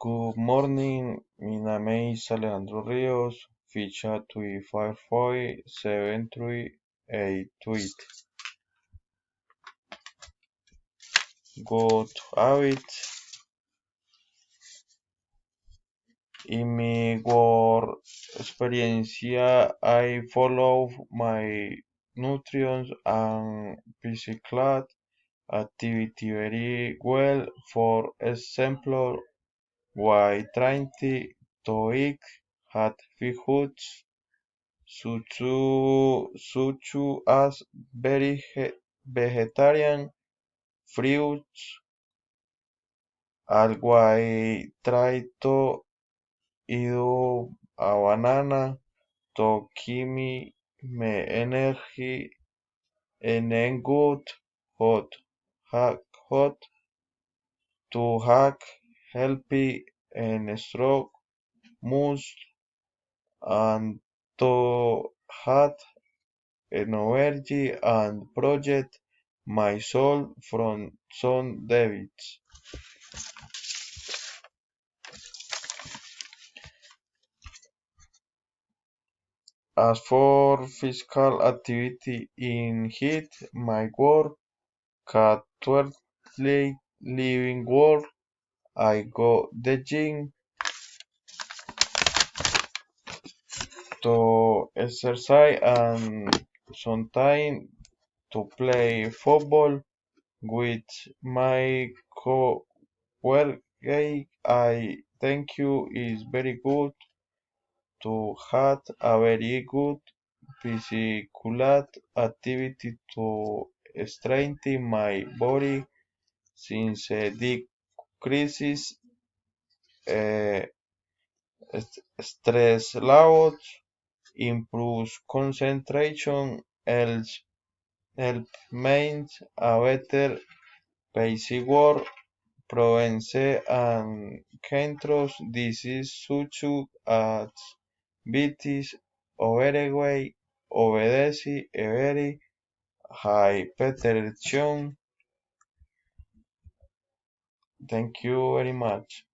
Good morning, my name is Alejandro Rios, ficha 2547383. Good habit. In my work experience, I follow my nutrients and physical activity very well. For example, while trying to eat healthy foods, such as vegetarian fruits, algo I try to eat a banana to give me energy and a good hot hot to hack healthy and strong muscle and to have energy and project my soul from some debits. As for physical activity in heat, my work currently living work, I go the gym to exercise and sometimes to play football with my co-worker. I think you is very good to have a very good physical activity to strengthen my body since decreases uh, stress levels, improves concentration, help maintain a better pace work, prevents and controls diseases such as diabetes, overweight, obesity, very hypertension. Thank you very much.